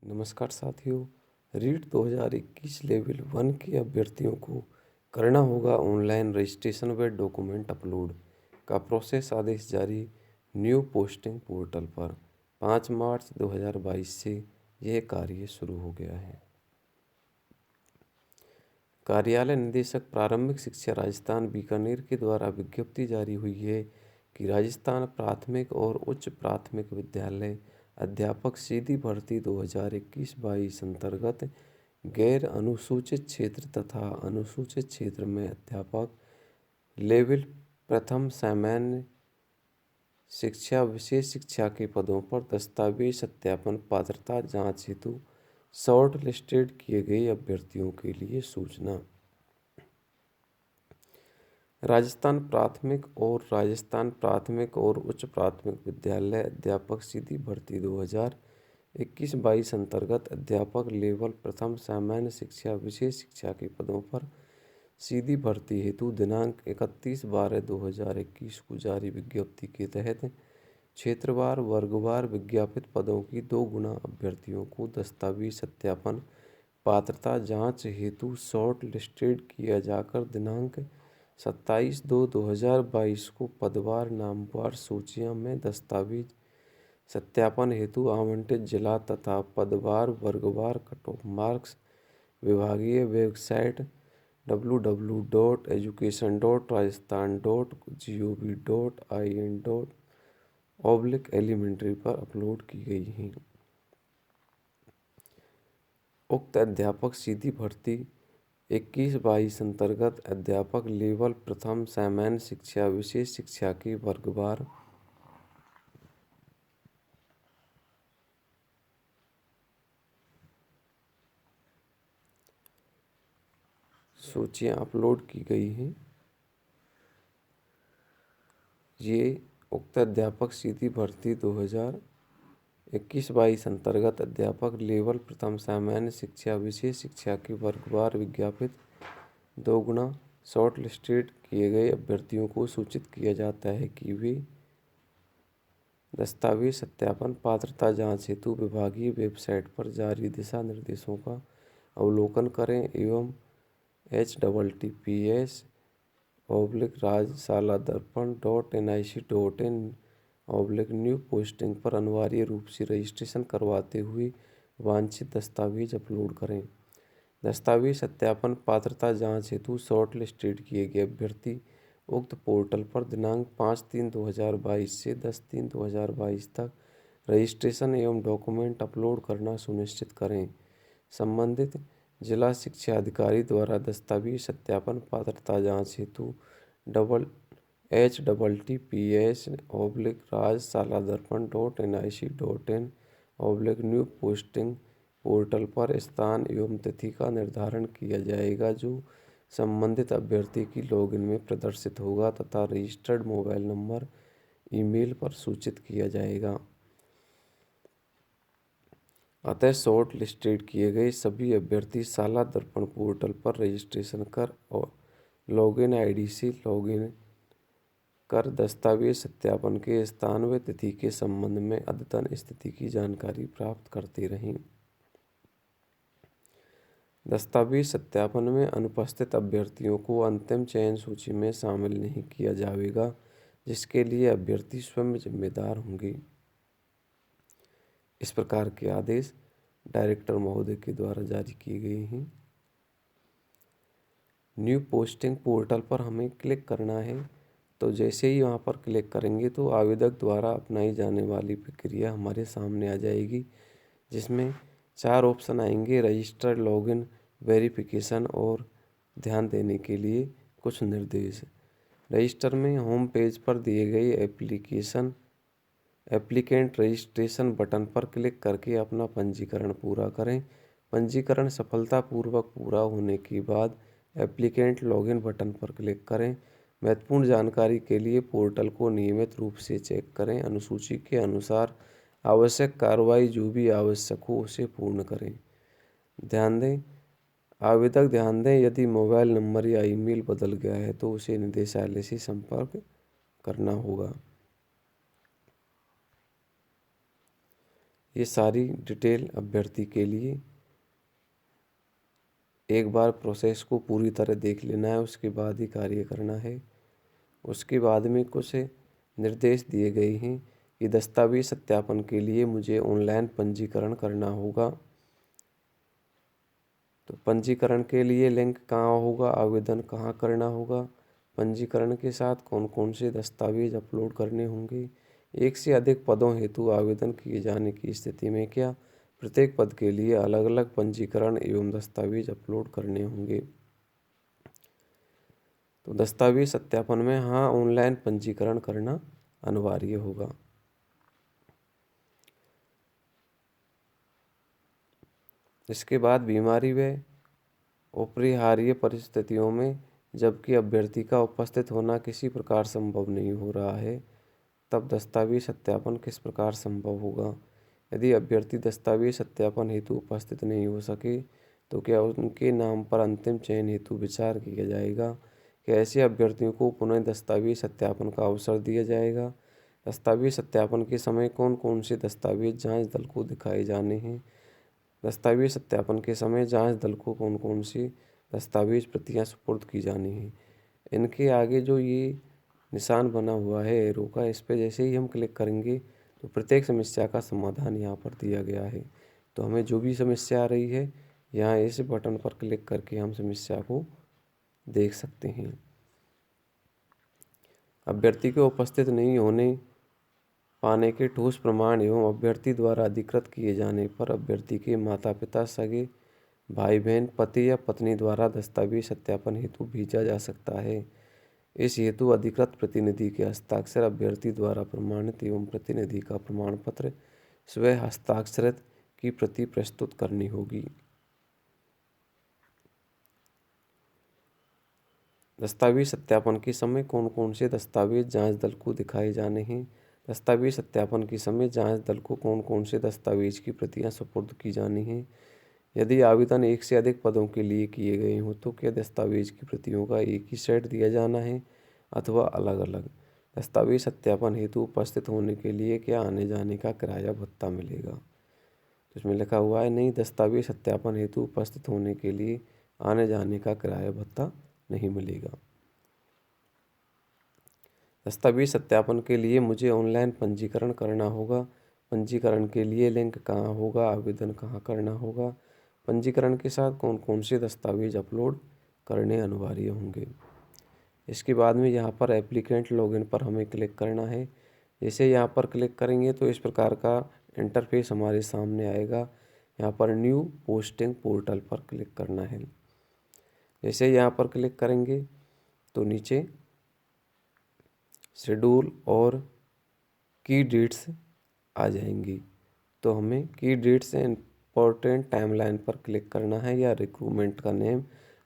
नमस्कार साथियों। रीट 2021 लेवल 1 के अभ्यर्थियों को करना होगा ऑनलाइन रजिस्ट्रेशन व डॉक्यूमेंट अपलोड का प्रोसेस। आदेश जारी न्यू पोस्टिंग पोर्टल पर 5 मार्च 2022 से यह कार्य शुरू हो गया है। कार्यालय निदेशक प्रारंभिक शिक्षा राजस्थान बीकानेर के द्वारा विज्ञप्ति जारी हुई है कि राजस्थान प्राथमिक और उच्च प्राथमिक विद्यालय अध्यापक सीधी भर्ती 2021-22 अंतर्गत गैर अनुसूचित क्षेत्र तथा अनुसूचित क्षेत्र में अध्यापक लेवल प्रथम सामान्य शिक्षा विशेष शिक्षा के पदों पर दस्तावेज सत्यापन पात्रता जांच हेतु शॉर्ट लिस्टेड किए गए अभ्यर्थियों के लिए सूचना। राजस्थान प्राथमिक और उच्च प्राथमिक विद्यालय अध्यापक सीधी भर्ती 2021-22 अंतर्गत अध्यापक लेवल प्रथम सामान्य शिक्षा विशेष शिक्षा के पदों पर सीधी भर्ती हेतु दिनांक 31/12/2021 को जारी विज्ञप्ति के तहत क्षेत्रवार वर्गवार विज्ञापित पदों की 2 गुना अभ्यर्थियों को दस्तावेज सत्यापन पात्रता जांच हेतु शॉर्ट लिस्टेड किया जाकर दिनांक 27/2/2022 को पदवार नामवार सूचियों में दस्तावेज सत्यापन हेतु आवंटित जिला तथा पदवार वर्गवार कट ऑफ मार्क्स विभागीय वेबसाइट www.education.rajasthan.gov.in/elementary पर अपलोड की गई हैं। उक्त अध्यापक सीधी भर्ती 21-22 अंतर्गत अध्यापक लेवल प्रथम सामान्य शिक्षा विशेष शिक्षा के वर्गवार सूचियां अपलोड की गई हैं। ये उक्त अध्यापक सीधी भर्ती 2021-22 अंतर्गत अध्यापक लेवल प्रथम सामान्य शिक्षा विशेष शिक्षा के वर्गवार विज्ञापित 2 गुना शॉर्ट लिस्टेड किए गए अभ्यर्थियों को सूचित किया जाता है कि वे दस्तावेज सत्यापन पात्रता जांच हेतु विभागीय वेबसाइट पर जारी दिशा निर्देशों का अवलोकन करें एवं https://rajshaladharpan.nic.in/न्यू पोस्टिंग पर अनिवार्य रूप से रजिस्ट्रेशन करवाते हुए वांछित दस्तावेज अपलोड करें। दस्तावेज सत्यापन पात्रता जांच हेतु शॉर्ट लिस्टेड किए गए अभ्यर्थी उक्त पोर्टल पर दिनांक 5/3/2022 से 10/3/2022 तक रजिस्ट्रेशन एवं डॉक्यूमेंट अपलोड करना सुनिश्चित करें। संबंधित जिला शिक्षा अधिकारी द्वारा दस्तावेज सत्यापन पात्रता जांच हेतु https://rajshaladharpan.nic.in/न्यू पोस्टिंग पोर्टल पर स्थान एवं तिथि का निर्धारण किया जाएगा जो संबंधित अभ्यर्थी की लॉगिन में प्रदर्शित होगा तथा रजिस्टर्ड मोबाइल नंबर ईमेल पर सूचित किया जाएगा। अतः शॉर्ट लिस्टेड किए गए सभी अभ्यर्थी शाला दर्पण पोर्टल पर रजिस्ट्रेशन कर और लॉगिन आईडी से लॉगिन कर दस्तावेज सत्यापन के स्थान व तिथि के संबंध में अद्यतन स्थिति की जानकारी प्राप्त करते रहें। दस्तावेज सत्यापन में अनुपस्थित अभ्यर्थियों को अंतिम चयन सूची में शामिल नहीं किया जाएगा, जिसके लिए अभ्यर्थी स्वयं जिम्मेदार होंगे। इस प्रकार के आदेश डायरेक्टर महोदय के द्वारा जारी किए गए हैं। न्यू पोस्टिंग पोर्टल पर हमें क्लिक करना है, तो जैसे ही वहां पर क्लिक करेंगे तो आवेदक द्वारा अपनाई जाने वाली प्रक्रिया हमारे सामने आ जाएगी, जिसमें 4 ऑप्शन आएंगे। रजिस्टर, लॉगिन, वेरिफिकेशन और ध्यान देने के लिए कुछ निर्देश। रजिस्टर में होम पेज पर दिए गए एप्लीकेंट रजिस्ट्रेशन बटन पर क्लिक करके अपना पंजीकरण पूरा करें। पंजीकरण सफलतापूर्वक पूरा होने के बाद एप्लीकेंट लॉगिन बटन पर क्लिक करें। महत्वपूर्ण जानकारी के लिए पोर्टल को नियमित रूप से चेक करें। अनुसूची के अनुसार आवश्यक कार्रवाई जो भी आवश्यक हो उसे पूर्ण करें। ध्यान दें यदि मोबाइल नंबर या ईमेल बदल गया है तो उसे निदेशालय से संपर्क करना होगा। ये सारी डिटेल अभ्यर्थी के लिए एक बार प्रोसेस को पूरी तरह देख लेना है, उसके बाद ही कार्य करना है। उसके बाद में कुछ निर्देश दिए गए हैं कि दस्तावेज सत्यापन के लिए मुझे ऑनलाइन पंजीकरण करना होगा। तो पंजीकरण के लिए लिंक कहाँ होगा, आवेदन कहाँ करना होगा, पंजीकरण के साथ कौन कौन से दस्तावेज अपलोड करने होंगे, एक से अधिक पदों हेतु आवेदन किए जाने की स्थिति में क्या प्रत्येक पद के लिए अलग अलग पंजीकरण एवं दस्तावेज अपलोड करने होंगे। तो दस्तावेज सत्यापन में हाँ, ऑनलाइन पंजीकरण करना अनिवार्य होगा। इसके बाद बीमारी व अपरिहार्य परिस्थितियों में जबकि अभ्यर्थी का उपस्थित होना किसी प्रकार संभव नहीं हो रहा है, तब दस्तावेज सत्यापन किस प्रकार संभव होगा। यदि अभ्यर्थी दस्तावेज सत्यापन हेतु उपस्थित नहीं हो सके तो क्या उनके नाम पर अंतिम चयन हेतु विचार किया जाएगा। क्या ऐसे अभ्यर्थियों को पुनः दस्तावेज सत्यापन का अवसर दिया जाएगा। दस्तावेज सत्यापन के समय कौन कौन से दस्तावेज जांच दल को दिखाए जाने हैं। दस्तावेज सत्यापन के समय जांच दल को कौन कौन सी दस्तावेज प्रतियां सुपुर्द की जानी हैं। इनके आगे जो ये निशान बना हुआ है एरो का, इस पर जैसे ही हम क्लिक करेंगे तो प्रत्येक समस्या का समाधान यहाँ पर दिया गया है। तो हमें जो भी समस्या आ रही है यहाँ इस बटन पर क्लिक करके हम समस्या को देख सकते हैं। अभ्यर्थी के उपस्थित नहीं होने पाने के ठोस प्रमाण एवं अभ्यर्थी द्वारा अधिकृत किए जाने पर अभ्यर्थी के माता पिता, सगे भाई बहन, पति या पत्नी द्वारा दस्तावेज सत्यापन हेतु भेजा जा सकता है। इस हेतु अधिकृत प्रतिनिधि के हस्ताक्षर अभ्यर्थी द्वारा प्रमाणित एवं प्रतिनिधि का प्रमाण पत्र स्वयं हस्ताक्षरित की प्रति प्रस्तुत करनी होगी। दस्तावेज सत्यापन के समय कौन कौन से दस्तावेज जांच दल को दिखाए जाने हैं। दस्तावेज सत्यापन के समय जांच दल को कौन कौन से दस्तावेज की प्रतियां सुपुर्द की जानी हैं। यदि आवेदन एक से अधिक पदों के लिए किए गए हों तो क्या दस्तावेज की प्रतियों का एक ही सेट दिया जाना है अथवा अलग अलग। दस्तावेज सत्यापन हेतु उपस्थित होने के लिए क्या आने जाने का किराया भत्ता मिलेगा। तो इसमें लिखा हुआ है नहीं, दस्तावेज सत्यापन हेतु उपस्थित होने के लिए आने जाने का किराया भत्ता नहीं मिलेगा। दस्तावेज सत्यापन के लिए मुझे ऑनलाइन पंजीकरण करना होगा। पंजीकरण के लिए लिंक कहाँ होगा, आवेदन कहाँ करना होगा, पंजीकरण के साथ कौन कौन से दस्तावेज अपलोड करने अनिवार्य होंगे। इसके बाद में यहाँ पर एप्लीकेंट लॉगिन पर हमें क्लिक करना है। जैसे यहाँ पर क्लिक करेंगे तो इस प्रकार का इंटरफेस हमारे सामने आएगा। यहाँ पर न्यू पोस्टिंग पोर्टल पर क्लिक करना है। जैसे यहाँ पर क्लिक करेंगे तो नीचे शेड्यूल और की डेट्स आ जाएंगी। तो हमें की डेट्स इम्पोर्टेंट टाइमलाइन पर क्लिक करना है या रिक्रूटमेंट का name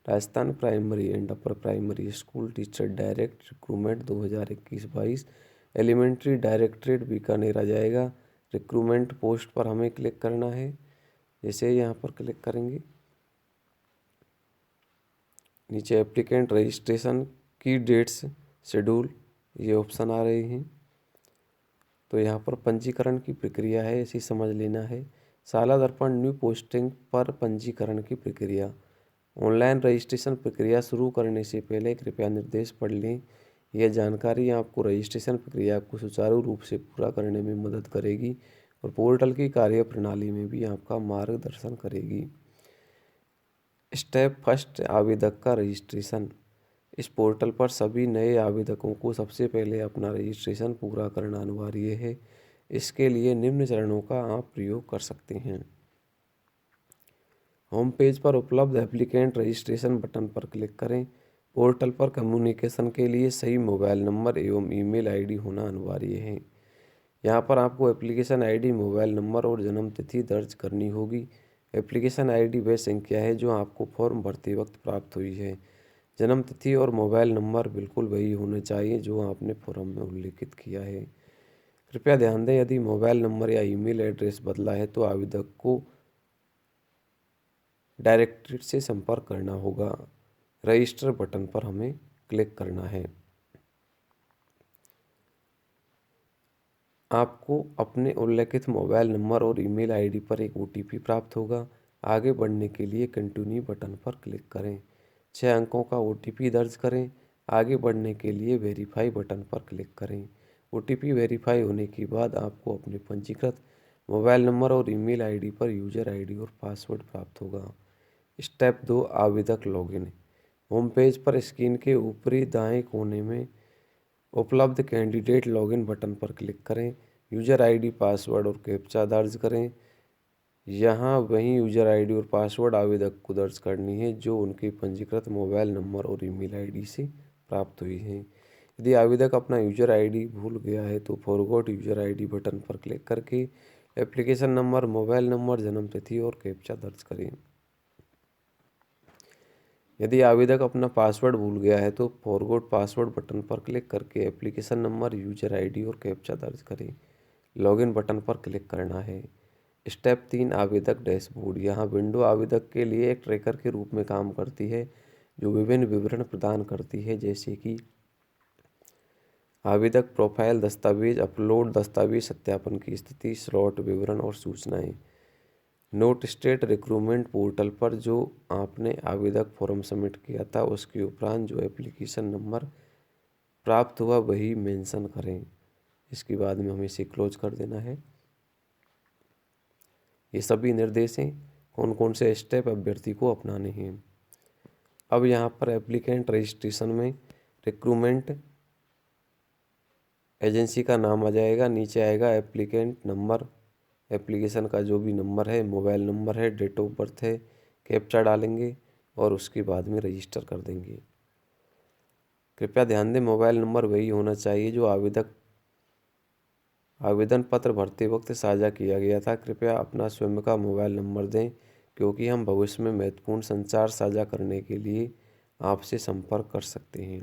Rajasthan primary and upper primary school teacher direct recruitment 2021-22 elementary directorate Bikaner आ जाएगा। रिक्रूटमेंट पोस्ट पर हमें क्लिक करना है। जैसे यहाँ पर क्लिक करेंगे नीचे एप्लीकेंट रजिस्ट्रेशन की डेट्स शेड्यूल ये ऑप्शन आ रहे हैं। तो यहाँ पर पंजीकरण की प्रक्रिया है, इसे समझ लेना है। साला दर्पण न्यू पोस्टिंग पर पंजीकरण की प्रक्रिया। ऑनलाइन रजिस्ट्रेशन प्रक्रिया शुरू करने से पहले कृपया निर्देश पढ़ लें। यह जानकारी आपको रजिस्ट्रेशन प्रक्रिया को सुचारू रूप से पूरा करने में मदद करेगी और पोर्टल की कार्य प्रणाली में भी आपका मार्गदर्शन करेगी। स्टेप फर्स्ट, आवेदक का रजिस्ट्रेशन। इस पोर्टल पर सभी नए आवेदकों को सबसे पहले अपना रजिस्ट्रेशन पूरा करना अनिवार्य है। इसके लिए निम्न चरणों का आप प्रयोग कर सकते हैं। होम पेज पर उपलब्ध एप्लीकेंट रजिस्ट्रेशन बटन पर क्लिक करें। पोर्टल पर कम्युनिकेशन के लिए सही मोबाइल नंबर एवं ईमेल आईडी होना अनिवार्य है। यहाँ पर आपको एप्लीकेशन आईडी, मोबाइल नंबर और जन्म तिथि दर्ज करनी होगी। एप्लीकेशन आईडी वह संख्या है जो आपको फॉर्म भरते वक्त प्राप्त हुई है। जन्म तिथि और मोबाइल नंबर बिल्कुल वही होने चाहिए जो आपने फॉर्म में उल्लिखित किया है। कृपया ध्यान दें, यदि मोबाइल नंबर या ईमेल एड्रेस बदला है तो आवेदक को डायरेक्टरेट से संपर्क करना होगा। रजिस्टर बटन पर हमें क्लिक करना है। आपको अपने उल्लेखित मोबाइल नंबर और ईमेल आईडी पर एक ओटीपी प्राप्त होगा। आगे बढ़ने के लिए कंटिन्यू बटन पर क्लिक करें। 6 अंकों का ओटीपी दर्ज करें। आगे बढ़ने के लिए वेरीफाई बटन पर क्लिक करें। ओटीपी वेरीफाई होने के बाद आपको अपने पंजीकृत मोबाइल नंबर और ईमेल आईडी पर यूज़र आईडी और पासवर्ड प्राप्त होगा। स्टेप 2, आवेदक लॉगिन। होम पेज पर स्क्रीन के ऊपरी दाएं कोने में उपलब्ध कैंडिडेट लॉगिन बटन पर क्लिक करें। यूज़र आईडी, पासवर्ड और कैप्चा दर्ज करें। यहाँ वही यूज़र आईडी और पासवर्ड आवेदक को दर्ज करनी है जो उनके पंजीकृत मोबाइल नंबर और ईमेल आईडी से प्राप्त हुई हैं। यदि आवेदक अपना यूज़र आईडी भूल गया है तो फॉरगॉट यूज़र आईडी बटन पर क्लिक करके एप्लीकेशन नंबर, मोबाइल नंबर, जन्म तिथि और कैप्चा दर्ज करें। यदि आवेदक अपना पासवर्ड भूल गया है तो फॉरगॉट पासवर्ड बटन पर क्लिक करके एप्लीकेशन नंबर, यूज़र आईडी और कैप्चा दर्ज करें। लॉगिन बटन पर क्लिक करना है। स्टेप 3, आवेदक डैशबोर्ड। यहाँ विंडो आवेदक के लिए एक ट्रैकर के रूप में काम करती है जो विभिन्न विवरण प्रदान करती है, जैसे कि आवेदक प्रोफाइल, दस्तावेज अपलोड, दस्तावेज सत्यापन की स्थिति, स्लॉट विवरण और सूचनाएं। नोट स्टेट रिक्रूटमेंट पोर्टल पर जो आपने आवेदक फॉर्म सबमिट किया था उसके उपरांत जो एप्लीकेशन नंबर प्राप्त हुआ वही मेंशन करें। इसके बाद में हमें इसे क्लोज कर देना है। ये सभी निर्देश हैं, कौन कौन से स्टेप अभ्यर्थी को अपनाने हैं। अब यहाँ पर एप्लीकेंट रजिस्ट्रेशन में रिक्रूटमेंट एजेंसी का नाम आ जाएगा, नीचे आएगा एप्लीकेंट नंबर, एप्लीकेशन का जो भी नंबर है, मोबाइल नंबर है, डेट ऑफ बर्थ है, कैप्चा डालेंगे और उसके बाद में रजिस्टर कर देंगे। कृपया ध्यान दें, मोबाइल नंबर वही होना चाहिए जो आवेदन पत्र भरते वक्त साझा किया गया था। कृपया अपना स्वयं का मोबाइल नंबर दें क्योंकि हम भविष्य में महत्वपूर्ण संचार साझा करने के लिए आपसे संपर्क कर सकते हैं।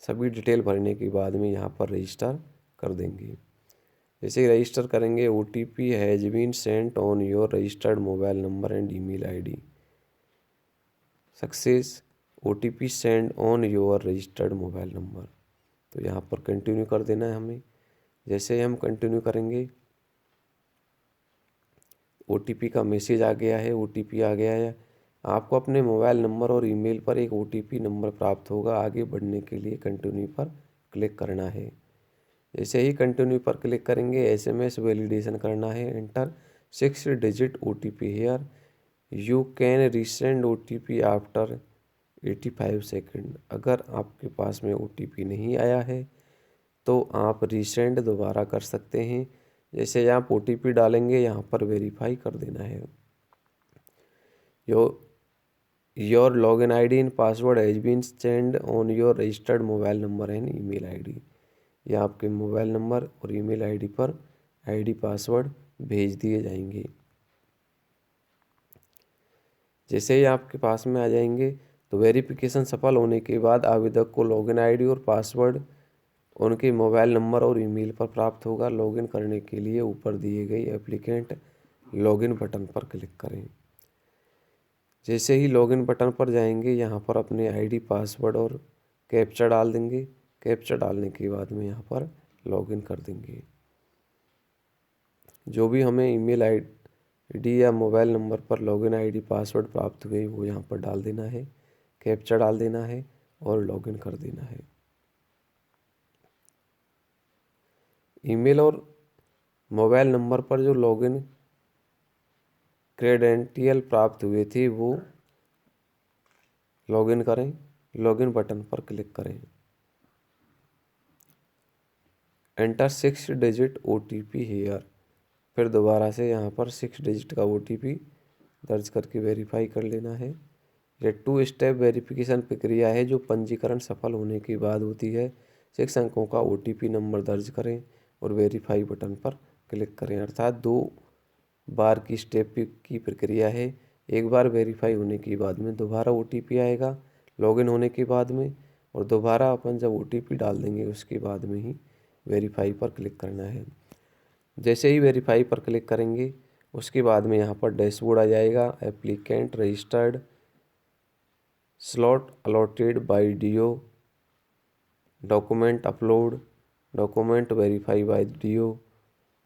सभी डिटेल भरने के बाद में यहाँ पर रजिस्टर कर देंगे। जैसे ही रजिस्टर करेंगे, OTP has been sent on your registered mobile number and email ID. Success, OTP send on your registered mobile number. तो यहाँ पर कंटिन्यू कर देना है हमें। जैसे ही हम कंटिन्यू करेंगे, OTP का मैसेज आ गया है, OTP आ गया है। आपको अपने मोबाइल नंबर और ईमेल पर एक OTP नंबर प्राप्त होगा। आगे बढ़ने के लिए कंटिन्यू पर क्लिक करना है। जैसे ही कंटिन्यू पर क्लिक करेंगे, SMS वैलिडेशन करना है। Enter 6 digit OTP here, you can resend OTP after 85 second. अगर आपके पास में OTP नहीं आया है तो आप रीसेंड दोबारा कर सकते हैं। जैसे आप OTP डालेंगे, यहाँ पर वेरीफाई कर देना है। Your login ID and password has been send on your registered mobile number and email ID. ये आपके मोबाइल नंबर और ईमेल आईडी पर आईडी पासवर्ड भेज दिए जाएंगे। जैसे ही आपके पास में आ जाएंगे तो वेरिफिकेशन सफल होने के बाद आवेदक को लॉगिन आईडी और पासवर्ड उनके मोबाइल नंबर और ईमेल पर प्राप्त होगा। लॉगिन करने के लिए ऊपर दिए गई एप्लीकेंट लॉगिन बटन पर क्लिक करें। जैसे ही लॉगिन बटन पर जाएंगे, यहाँ पर अपने आईडी, पासवर्ड और कैप्चा डाल देंगे। कैप्चा डालने के बाद में यहाँ पर लॉगिन कर देंगे। जो भी हमें ईमेल आईडी या मोबाइल नंबर पर लॉगिन आईडी, पासवर्ड प्राप्त हुए वो यहाँ पर डाल देना है, कैप्चा डाल देना है और लॉगिन कर देना है। ईमेल और मोबाइल नंबर पर जो लॉगिन क्रेडेंशियल प्राप्त हुए थे वो लॉगिन करें। लॉगिन बटन पर क्लिक करें। Enter 6 digit OTP here. फिर दोबारा से यहाँ पर 6 डिजिट का OTP दर्ज करके वेरीफाई कर लेना है। यह 2 स्टेप वेरिफिकेशन प्रक्रिया है जो पंजीकरण सफल होने के बाद होती है। 6 अंकों का OTP नंबर दर्ज करें और वेरीफाई बटन पर क्लिक करें। अर्थात 2 बार की स्टेप की प्रक्रिया है। एक बार वेरीफाई होने के बाद में दोबारा OTP आएगा लॉगिन होने के बाद में, और दोबारा अपन जब OTP डाल देंगे उसके बाद में ही वेरीफाई पर क्लिक करना है। जैसे ही वेरीफाई पर क्लिक करेंगे उसके बाद में यहाँ पर डैशबोर्ड आ जाएगा। Applicant registered, slot allotted by DO, document upload, document verify by DO,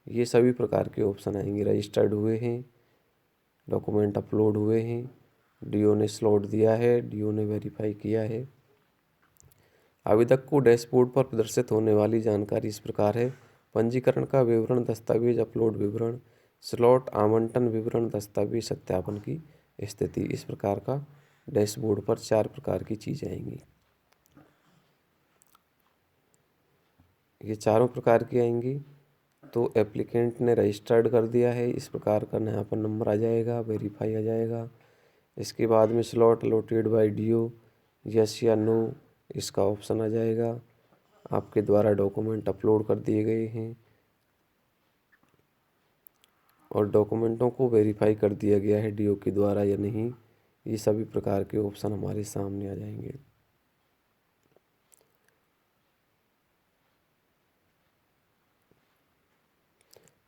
ये सभी प्रकार के ऑप्शन आएंगे। रजिस्टर्ड हुए हैं, डॉक्यूमेंट अपलोड हुए हैं, डीओ ने स्लॉट दिया है, डीओ ने वेरीफाई किया है। आवेदक को डैशबोर्ड पर प्रदर्शित होने वाली जानकारी इस प्रकार है। पंजीकरण का विवरण, दस्तावेज अपलोड विवरण, स्लॉट आवंटन विवरण, दस्तावेज सत्यापन की स्थिति। इस प्रकार का डैशबोर्ड पर 4 प्रकार की चीज़ें आएंगी। ये चारों प्रकार की आएंगी। तो एप्लीकेंट ने रजिस्टर्ड कर दिया है, इस प्रकार का यहाँ पर नंबर आ जाएगा, वेरीफाई आ जाएगा। इसके बाद में slot allotted by DO, yes या नो, इसका ऑप्शन आ जाएगा। आपके द्वारा डॉक्यूमेंट अपलोड कर दिए गए हैं और डॉक्यूमेंटों को वेरीफाई कर दिया गया है डीओ के द्वारा या नहीं, ये सभी प्रकार के ऑप्शन हमारे सामने आ जाएंगे।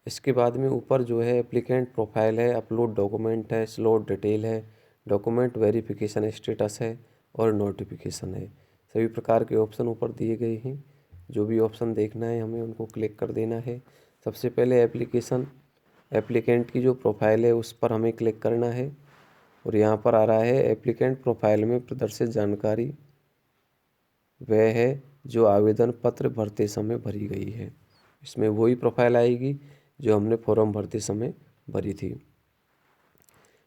इसके बाद में ऊपर जो है एप्लीकेंट प्रोफाइल है, अपलोड डॉक्यूमेंट है, स्लॉट डिटेल है, डॉक्यूमेंट वेरिफिकेशन स्टेटस है और नोटिफिकेशन है। सभी प्रकार के ऑप्शन ऊपर दिए गए हैं। जो भी ऑप्शन देखना है हमें उनको क्लिक कर देना है। सबसे पहले एप्लीकेंट की जो प्रोफाइल है उस पर हमें क्लिक करना है और यहाँ पर आ रहा है एप्लीकेंट प्रोफाइल में प्रदर्शित जानकारी वह है जो आवेदन पत्र भरते समय भरी गई है। इसमें वही प्रोफाइल आएगी जो हमने फॉर्म भरते समय भरी थी।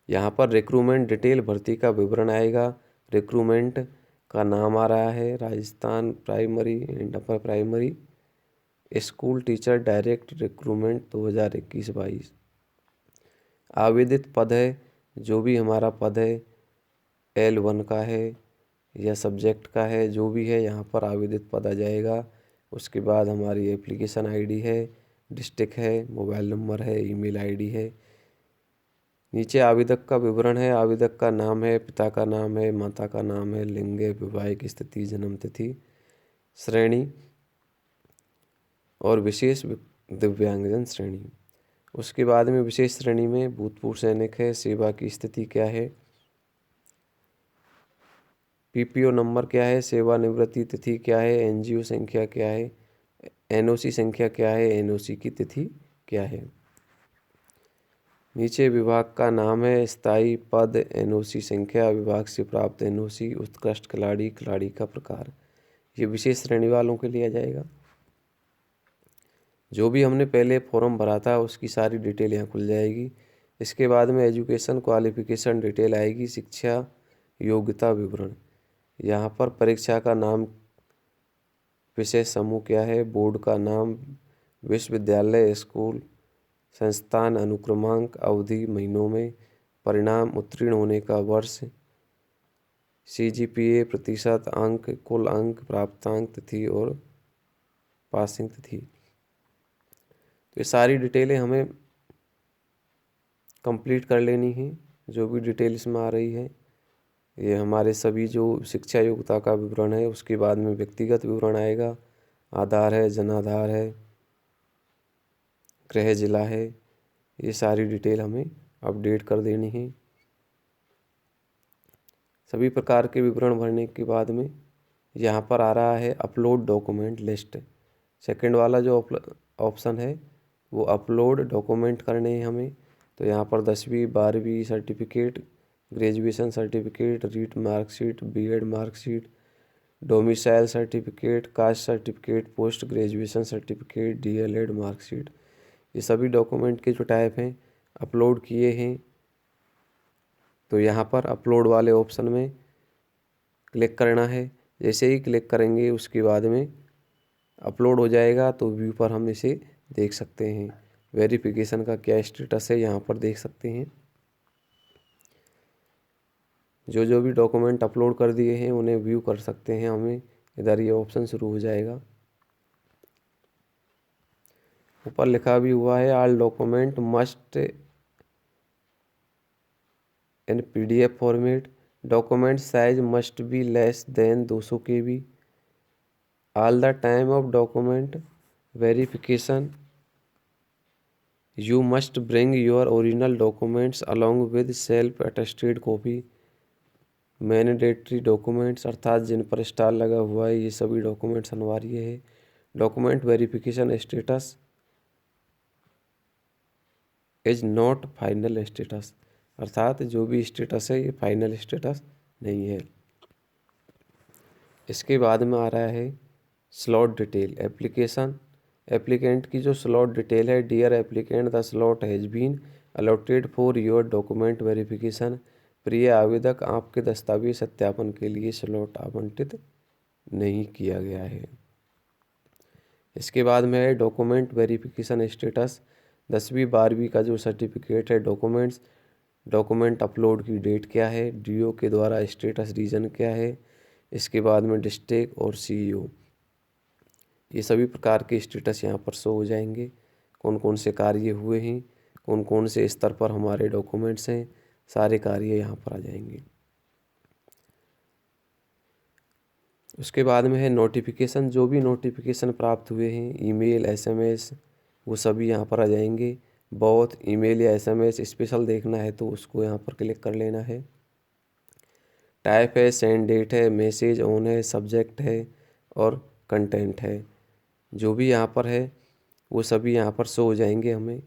यहाँ पर रिक्रूटमेंट डिटेल, भर्ती का विवरण आएगा। रिक्रूटमेंट का नाम आ रहा है Rajasthan primary and upper primary school teacher direct recruitment 2021-22। आवेदित पद है, जो भी हमारा पद है L1 का है या सब्जेक्ट का है, जो भी है यहाँ पर आवेदित पद आ जाएगा। उसके बाद हमारी एप्लीकेशन आईडी है, डिस्ट्रिक्ट है, मोबाइल नंबर है, ईमेल आईडी है। नीचे आवेदक का विवरण है, आवेदक का नाम है, पिता का नाम है, माता का नाम है, लिंग, वैवाहिक स्थिति, जन्म तिथि, श्रेणी और विशेष दिव्यांगजन श्रेणी। उसके बाद में विशेष श्रेणी में भूतपूर्व सैनिक है, सेवा की स्थिति क्या है, पीपीओ नंबर क्या है, सेवानिवृत्ति तिथि क्या है, एनजीओ संख्या क्या है, एनओसी संख्या क्या है, एनओसी की तिथि क्या है। नीचे विभाग का नाम है, स्थायी पद, एनओसी संख्या, विभाग से प्राप्त एनओसी, उत्कृष्ट खिलाड़ी, खिलाड़ी का प्रकार। ये विशेष श्रेणी वालों के लिए आ जाएगा। जो भी हमने पहले फॉर्म भरा था उसकी सारी डिटेल यहाँ खुल जाएगी। इसके बाद में एजुकेशन क्वालिफिकेशन डिटेल आएगी, शिक्षा योग्यता विवरण। यहाँ पर परीक्षा का नाम, विषय समूह क्या है, बोर्ड का नाम, विश्वविद्यालय, स्कूल, संस्थान, अनुक्रमांक, अवधि महीनों में, परिणाम, उत्तीर्ण होने का वर्ष, CGPA प्रतिशत, अंक, कुल अंक, प्राप्तांक, तिथि और पासिंग तिथि। तो ये सारी डिटेलें हमें कंप्लीट कर लेनी है। जो भी डिटेल इसमें आ रही है ये हमारे सभी जो शिक्षा योग्यता का विवरण है। उसके बाद में व्यक्तिगत विवरण आएगा, आधार है, जनाधार है, गृह जिला है। ये सारी डिटेल हमें अपडेट कर देनी है। सभी प्रकार के विवरण भरने के बाद में यहाँ पर आ रहा है अपलोड डॉक्यूमेंट लिस्ट। सेकंड वाला जो ऑप्शन है वो अपलोड डॉक्यूमेंट करने हैं हमें। तो यहाँ पर 10वीं 12वीं certificate, graduation certificate, REET marksheet, B Ed marksheet, domicile certificate, caste certificate, post graduation certificate, DLED marksheet, ये सभी डॉक्यूमेंट के जो टाइप हैं अपलोड किए हैं। तो यहाँ पर अपलोड वाले ऑप्शन में क्लिक करना है। जैसे ही क्लिक करेंगे उसके बाद में अपलोड हो जाएगा तो व्यू पर हम इसे देख सकते हैं। वेरिफिकेशन का क्या स्टेटस है यहाँ पर देख सकते हैं। जो भी डॉक्यूमेंट अपलोड कर दिए हैं उन्हें व्यू कर सकते हैं। हमें इधर ये ऑप्शन शुरू हो जाएगा। ऊपर लिखा भी हुआ है all document must in PDF format, document size must be less than 200 KB, all the time of document verification you must bring your original documents along with self attested copy, mandatory documents अर्थात जिन पर star लगा हुआ है ये सभी documents अनिवार्य है। Document verification status is not final status, अर्थात जो भी स्टेटस है ये फाइनल स्टेटस नहीं है। इसके बाद में आ रहा है स्लॉट डिटेल एप्लीकेंट की जो स्लॉट डिटेल है, dear applicant the slot has been allotted for your document verification, प्रिय आवेदक आपके दस्तावेज सत्यापन के लिए स्लॉट आवंटित नहीं किया गया है। इसके बाद में है डॉक्यूमेंट वेरिफिकेशन स्टेटस, 10वीं 12वीं का जो सर्टिफिकेट है, डॉक्यूमेंट अपलोड की डेट क्या है, डीओ के द्वारा स्टेटस रीजन क्या है, इसके बाद में डिस्ट्रिक्ट और सीईओ, ये सभी प्रकार के स्टेटस यहाँ पर शो हो जाएंगे। कौन कौन से कार्य हुए हैं, कौन कौन से स्तर पर हमारे डॉक्यूमेंट्स हैं, सारे कार्य यहाँ पर आ जाएंगे। उसके बाद में है नोटिफिकेशन, जो भी नोटिफिकेशन प्राप्त हुए हैं, ईमेल एसएमएस, वो सभी यहाँ पर आ जाएंगे। बहुत ईमेल या एसएमएस स्पेशल देखना है तो उसको यहाँ पर क्लिक कर लेना है। टाइप है, सेंड डेट है, मैसेज ऑन है, सब्जेक्ट है और कंटेंट है, जो भी यहाँ पर है वो सभी यहाँ पर शो हो जाएंगे। हमें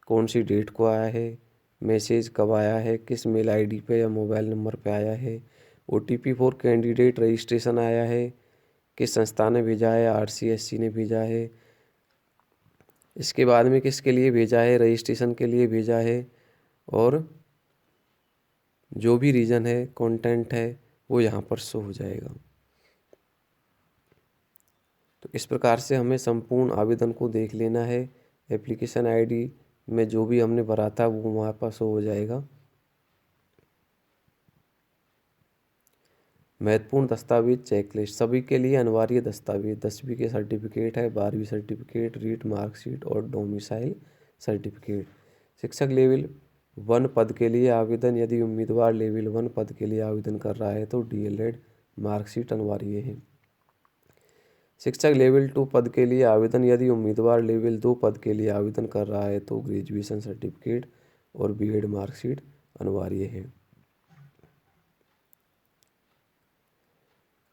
कौन सी डेट को आया है, मैसेज कब आया है, किस मेल आईडी पे या मोबाइल नंबर पे आया है, ओटीपी फॉर कैंडिडेट रजिस्ट्रेशन आया है, किस संस्था ने भेजा है, आरसीएससी ने भेजा है, इसके बाद में किसके लिए भेजा है, रजिस्ट्रेशन के लिए भेजा है, और जो भी रीज़न है, कंटेंट है, वो यहाँ पर शो हो जाएगा। तो इस प्रकार से हमें संपूर्ण आवेदन को देख लेना है। एप्लीकेशन आईडी में जो भी हमने भरा था वो वहाँ पर शो हो जाएगा। महत्वपूर्ण दस्तावेज चेकलिस्ट, सभी के लिए अनिवार्य दस्तावेज 10वीं के सर्टिफिकेट है, 12वीं सर्टिफिकेट, रीट मार्कशीट और डोमिसाइल सर्टिफिकेट। शिक्षक लेवल 1 पद के लिए आवेदन, यदि उम्मीदवार लेवल 1 पद के लिए आवेदन कर रहा है तो डीएलएड मार्कशीट अनिवार्य है। शिक्षक लेवल 2 पद के लिए आवेदन, यदि उम्मीदवार लेवल 2 पद के लिए आवेदन कर रहा है तो ग्रेजुएशन सर्टिफिकेट और बीएड मार्कशीट अनिवार्य है।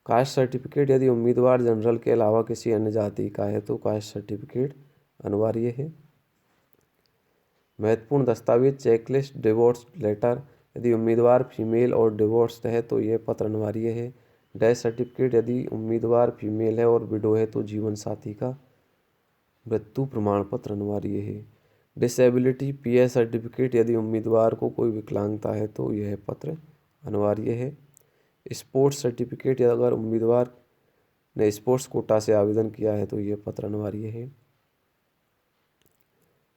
कास्ट सर्टिफिकेट, यदि उम्मीदवार जनरल के अलावा किसी अन्य जाति का है तो कास्ट सर्टिफिकेट अनिवार्य है। महत्वपूर्ण दस्तावेज चेकलिस्ट डिवोर्स लेटर, यदि उम्मीदवार फीमेल और डिवोर्स्ड है तो यह पत्र अनिवार्य है। डेथ सर्टिफिकेट, यदि उम्मीदवार फीमेल है और विडो है तो जीवन साथी का मृत्यु प्रमाण पत्र अनिवार्य है। डिसेबिलिटी पीएस सर्टिफिकेट, यदि उम्मीदवार को कोई विकलांगता है तो यह पत्र अनिवार्य है। स्पोर्ट्स सर्टिफिकेट, अगर उम्मीदवार ने स्पोर्ट्स कोटा से आवेदन किया है तो यह पत्र अनिवार्य है।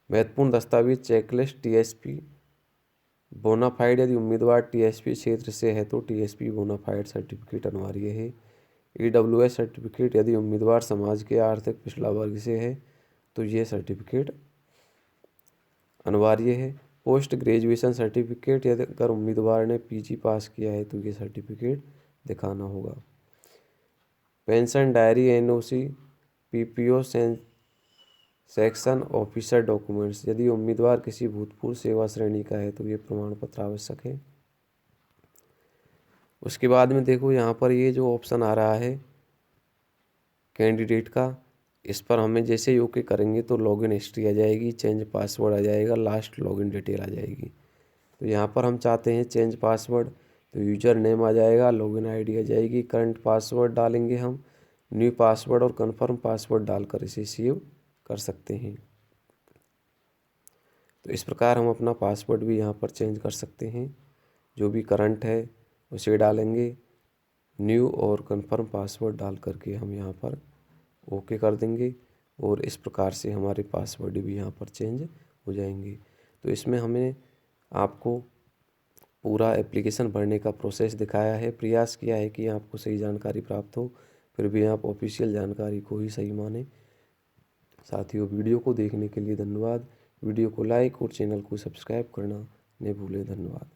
महत्वपूर्ण दस्तावेज चेकलिस्ट टीएसपी बोनाफाइड, यदि उम्मीदवार टीएसपी क्षेत्र से है तो टीएसपी बोनाफाइड सर्टिफिकेट अनिवार्य है। ईडब्ल्यूएस सर्टिफिकेट, यदि उम्मीदवार समाज के आर्थिक पिछड़ा वर्ग से है तो ये सर्टिफिकेट अनिवार्य है। पोस्ट ग्रेजुएशन सर्टिफिकेट, यदि अगर उम्मीदवार ने पीजी पास किया है तो ये सर्टिफिकेट दिखाना होगा। Pension diary, NOC, PPO section officer documents, यदि उम्मीदवार किसी भूतपूर्व सेवा श्रेणी का है तो ये प्रमाण पत्र आवश्यक है। उसके बाद में देखो यहाँ पर ये जो ऑप्शन आ रहा है कैंडिडेट का, इस पर हमें जैसे ही ओके करेंगे तो लॉगिन हिस्ट्री आ जाएगी, चेंज पासवर्ड आ जाएगा, लास्ट लॉगिन डिटेल आ जाएगी। तो यहाँ पर हम चाहते हैं चेंज पासवर्ड, तो यूजर नेम आ जाएगा, लॉगिन आईडी आ जाएगी, करंट पासवर्ड डालेंगे हम, न्यू पासवर्ड और कन्फर्म पासवर्ड डालकर इसे सेव कर सकते हैं। तो इस प्रकार हम अपना पासवर्ड भी यहाँ पर चेंज कर सकते हैं, जो भी करंट है उसे डालेंगे, न्यू और कन्फर्म पासवर्ड डाल करके हम यहाँ पर ओके कर देंगे और इस प्रकार से हमारे पासवर्ड भी यहाँ पर चेंज हो जाएंगे। तो इसमें हमें आपको पूरा एप्लीकेशन भरने का प्रोसेस दिखाया है, प्रयास किया है कि आपको सही जानकारी प्राप्त हो, फिर भी आप ऑफिशियल जानकारी को ही सही माने। साथियों, वीडियो को देखने के लिए धन्यवाद। वीडियो को लाइक और चैनल को सब्सक्राइब करना न भूलें। धन्यवाद।